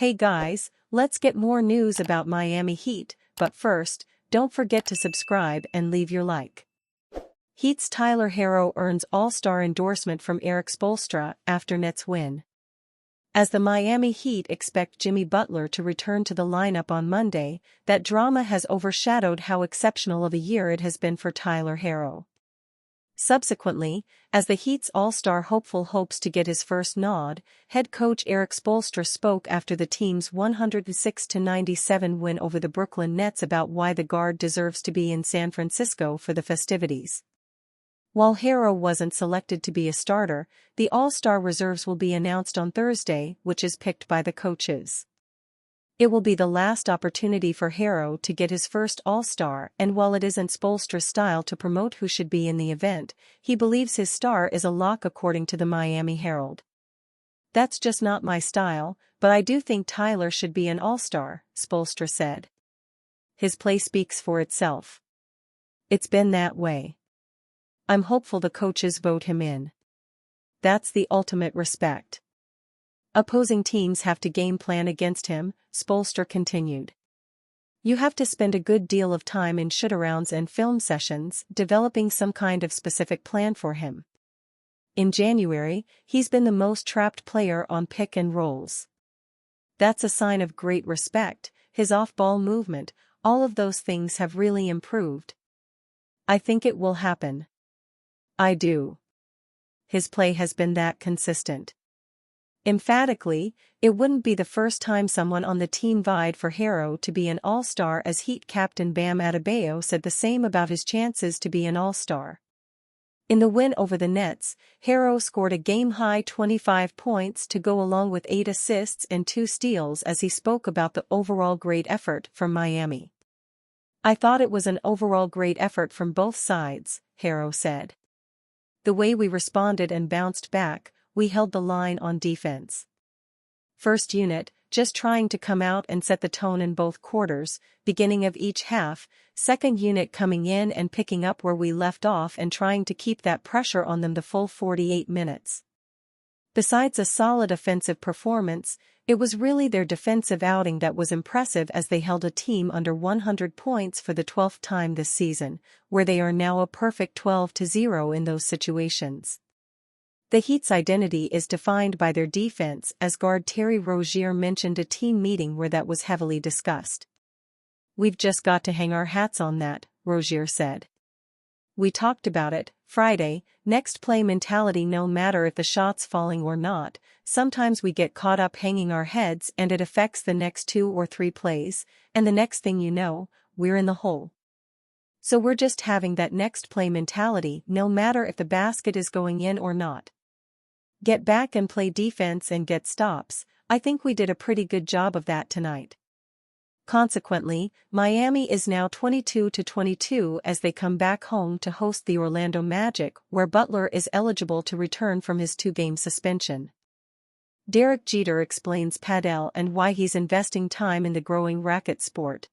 Hey guys, let's get more news about Miami Heat, but first, don't forget to subscribe and leave your like. Heat's Tyler Herro earns All-Star endorsement from Erik Spoelstra after Nets win. As the Miami Heat expect Jimmy Butler to return to the lineup on Monday, that drama has overshadowed how exceptional of a year it has been for Tyler Herro. Subsequently, as the Heat's All-Star hopeful hopes to get his first nod, head coach Erik Spoelstra spoke after the team's 106-97 win over the Brooklyn Nets about why the guard deserves to be in San Francisco for the festivities. While Herro wasn't selected to be a starter, the All-Star reserves will be announced on Thursday, which is picked by the coaches. It will be the last opportunity for Herro to get his first All-Star, and while it isn't Spoelstra's style to promote who should be in the event, he believes his star is a lock according to the Miami Herald. "That's just not my style, but I do think Tyler should be an All-Star," Spoelstra said. "His play speaks for itself. It's been that way. I'm hopeful the coaches vote him in. That's the ultimate respect. Opposing teams have to game plan against him," Spoelstra continued. "You have to spend a good deal of time in shoot-arounds and film sessions developing some kind of specific plan for him. In January, he's been the most trapped player on pick and rolls. That's a sign of great respect. His off-ball movement, all of those things have really improved. I think it will happen. I do. His play has been that consistent." Emphatically, it wouldn't be the first time someone on the team vied for Herro to be an All-Star, as Heat captain Bam Adebayo said the same about his chances to be an All-Star. In the win over the Nets, Herro scored a game-high 25 points to go along with 8 assists and 2 steals as he spoke about the overall great effort from Miami. "I thought it was an overall great effort from both sides," Herro said. "The way we responded and bounced back, we held the line on defense. First unit, just trying to come out and set the tone in both quarters, beginning of each half. Second unit coming in and picking up where we left off and trying to keep that pressure on them the full 48 minutes. Besides a solid offensive performance, it was really their defensive outing that was impressive as they held a team under 100 points for the 12th time this season, where they are now a perfect 12-0 in those situations. The Heat's identity is defined by their defense, as guard Terry Rozier mentioned a team meeting where that was heavily discussed. "We've just got to hang our hats on that," Rozier said. "We talked about it Friday, next play mentality, no matter if the shot's falling or not. Sometimes we get caught up hanging our heads and it affects the next 2 or 3 plays, and the next thing you know, we're in the hole. So we're just having that next play mentality no matter if the basket is going in or not. Get back and play defense and get stops. I think we did a pretty good job of that tonight." Consequently, Miami is now 22-22 as they come back home to host the Orlando Magic, where Butler is eligible to return from his 2-game suspension. Derek Jeter explains padel and why he's investing time in the growing racket sport.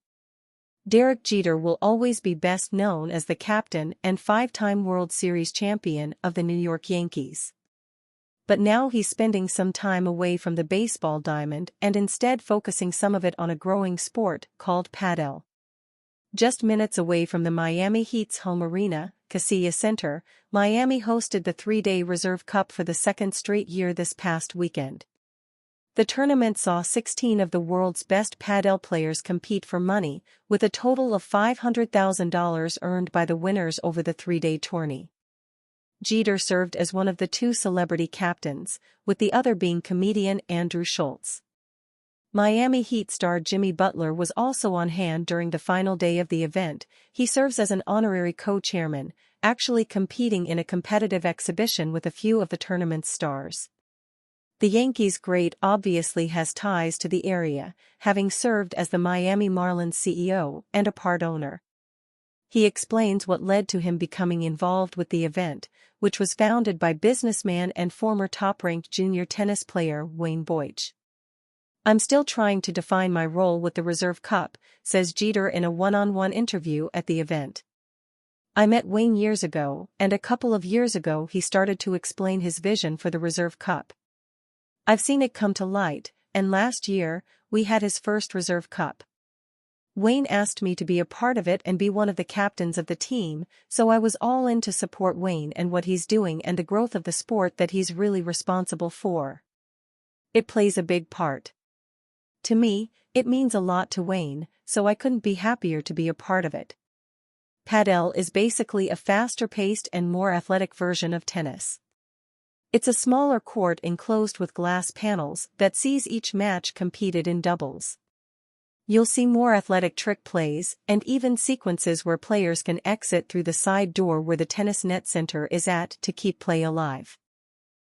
Derek Jeter will always be best known as the captain and 5-time World Series champion of the New York Yankees. But now he's spending some time away from the baseball diamond and instead focusing some of it on a growing sport called padel. Just minutes away from the Miami Heat's home arena, Kaseya Center, Miami hosted the 3-day Reserve Cup for the second straight year this past weekend. The tournament saw 16 of the world's best padel players compete for money, with a total of $500,000 earned by the winners over the 3-day tourney. Jeter served as one of the 2 celebrity captains, with the other being comedian Andrew Schultz. Miami Heat star Jimmy Butler was also on hand during the final day of the event. He serves as an honorary co-chairman, actually competing in a competitive exhibition with a few of the tournament's stars. The Yankees great obviously has ties to the area, having served as the Miami Marlins CEO and a part owner. He explains what led to him becoming involved with the event, which was founded by businessman and former top-ranked junior tennis player Wayne Boich. "I'm still trying to define my role with the Reserve Cup," says Jeter in a one-on-one interview at the event. "I met Wayne years ago, and a couple of years ago he started to explain his vision for the Reserve Cup. I've seen it come to light, and last year, we had his first reserve cup. Wayne asked me to be a part of it and be one of the captains of the team, so I was all in to support Wayne and what he's doing and the growth of the sport that he's really responsible for. It plays a big part. To me, it means a lot to Wayne, so I couldn't be happier to be a part of it. Padel is basically a faster-paced and more athletic version of tennis. It's a smaller court enclosed with glass panels that sees each match competed in doubles. You'll see more athletic trick plays and even sequences where players can exit through the side door where the tennis net center is at to keep play alive.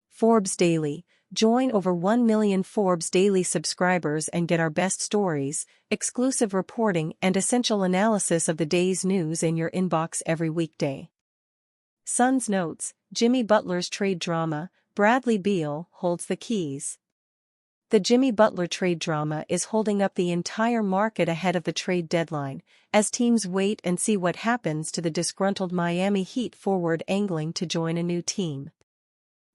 Forbes Daily. Join over 1 million Forbes Daily subscribers and get our best stories, exclusive reporting and essential analysis of the day's news in your inbox every weekday. Suns notes, Jimmy Butler's trade drama, Bradley Beal holds the keys. The Jimmy Butler trade drama is holding up the entire market ahead of the trade deadline, as teams wait and see what happens to the disgruntled Miami Heat forward angling to join a new team.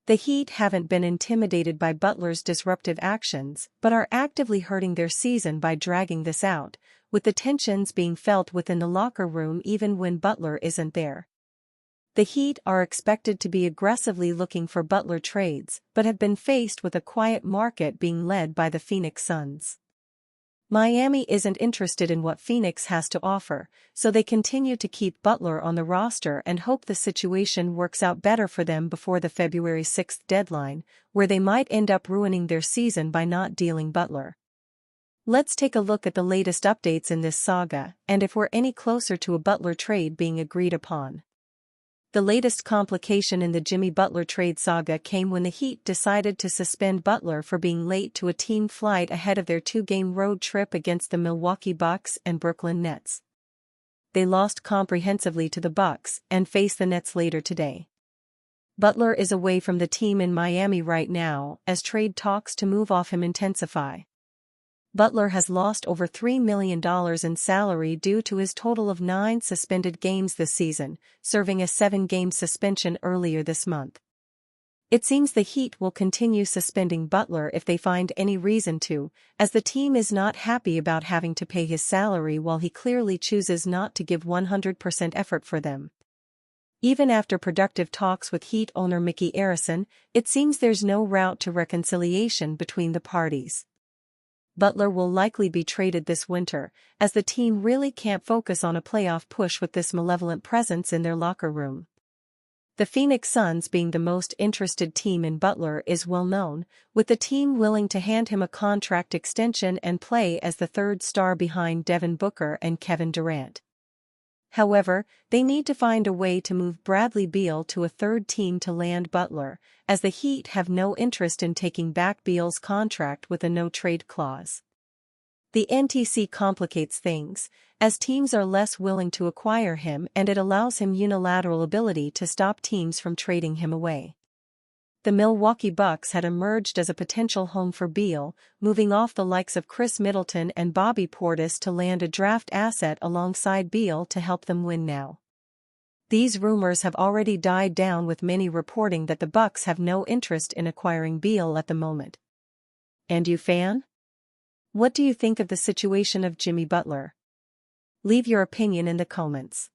The Heat haven't been intimidated by Butler's disruptive actions but are actively hurting their season by dragging this out, with the tensions being felt within the locker room even when Butler isn't there. The Heat are expected to be aggressively looking for Butler trades but have been faced with a quiet market being led by the Phoenix Suns. Miami isn't interested in what Phoenix has to offer, so they continue to keep Butler on the roster and hope the situation works out better for them before the February 6 deadline, where they might end up ruining their season by not dealing Butler. Let's take a look at the latest updates in this saga and if we're any closer to a Butler trade being agreed upon. The latest complication in the Jimmy Butler trade saga came when the Heat decided to suspend Butler for being late to a team flight ahead of their two-game road trip against the Milwaukee Bucks and Brooklyn Nets. They lost comprehensively to the Bucks and face the Nets later today. Butler is away from the team in Miami right now as trade talks to move off him intensify. Butler has lost over $3 million in salary due to his total of 9 suspended games this season, serving a 7-game suspension earlier this month. It seems the Heat will continue suspending Butler if they find any reason to, as the team is not happy about having to pay his salary while he clearly chooses not to give 100% effort for them. Even after productive talks with Heat owner Mickey Arison, it seems there's no route to reconciliation between the parties. Butler will likely be traded this winter, as the team really can't focus on a playoff push with this malevolent presence in their locker room. The Phoenix Suns being the most interested team in Butler is well known, with the team willing to hand him a contract extension and play as the third star behind Devin Booker and Kevin Durant. However, they need to find a way to move Bradley Beal to a third team to land Butler, as the Heat have no interest in taking back Beal's contract with a no-trade clause. The NTC complicates things, as teams are less willing to acquire him and it allows him unilateral ability to stop teams from trading him away. The Milwaukee Bucks had emerged as a potential home for Beal, moving off the likes of Chris Middleton and Bobby Portis to land a draft asset alongside Beal to help them win now. These rumors have already died down with many reporting that the Bucks have no interest in acquiring Beal at the moment. And you fan? What do you think of the situation of Jimmy Butler? Leave your opinion in the comments.